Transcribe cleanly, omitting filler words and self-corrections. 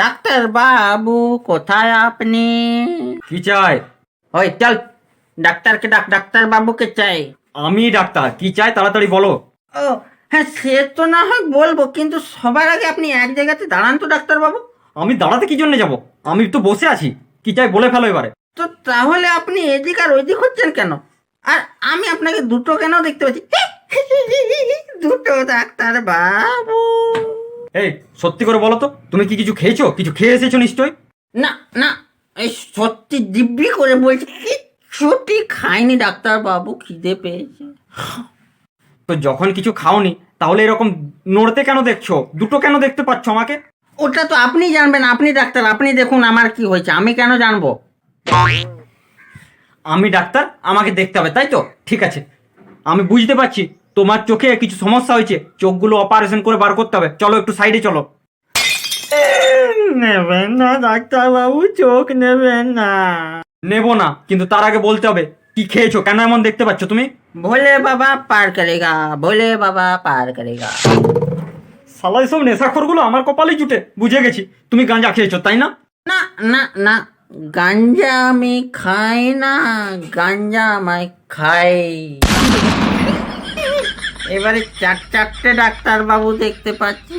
Doctor বাবু কোথায় আপনি? কি চাই? ওই চল, ডাক্তারকে ডাক, ডাক্তার বাবুকে চাই। আমি ডাক্তার, কি চাই তাড়াতাড়ি বলো। ও হ্যাঁ, সে তো না হয় বলবো, কিন্তু সবার আগে আপনি এক জায়গাতে দাঁড়ান তো ডাক্তার বাবু। আমি দাঁড়াতে কি জন্য যাব? আমি তো বসে আছি। কি চাই বলে ফেলো এবারে। তো তাহলে আপনি এদিক আর ওইদিক হচ্ছেন কেন? আর আমি আপনাকে দুটো কেন দেখতে পাচ্ছি? দুটো ডাক্তার বাবু। এই সত্যি করে বলো তো, তুমি কি কিছু খেয়েছো? কিছু খেয়ে এসেছো নিশ্চয়ই। না না, এই সত্যি দিব্যি করে বলছি, কিচ্ছুটি খাইনি ডাক্তার বাবু, খিদে পেয়েছে। তো যখন কিছু খাওনি তাহলে এরকম নড়তে কেন দেখছো? দুটো কেন দেখতে পাচ্ছ আমাকে? ওটা তো আপনি জানবেন, আপনি ডাক্তার, আপনি দেখুন আমার কি হয়েছে, আমি কেন জানবো? আমি ডাক্তার, আমাকে দেখতে হবে তাই তো? ঠিক আছে, আমি বুঝতে পারছি তোমার চোখে কিছু সমস্যা হয়েছে। চোখগুলো অপারেশন করে বার করতে হবে। চলো একটু সাইডে চলো। নেবেন না ডাক্তার বাবু, চোখ নেবেন না? নেবো না, কিন্তু তার আগে বলতে হবে কি খেয়েছো, কেন এমন দেখতে পাচ্ছ তুমি? ভোলে বাবা পার করেগা, ভোলে বাবা পার করেগা। শালা এসব নেশাখোরগুলো আমার কপালেই জুটে। বুঝে গেছি তুমি গাঁজা খেয়েছো, তাই না? না না না, গাঞ্জা আমি খাই না, গাঞ্জা আমায় খাই। এবারে চারটে ডাক্তার বাবু দেখতে পাচ্ছি,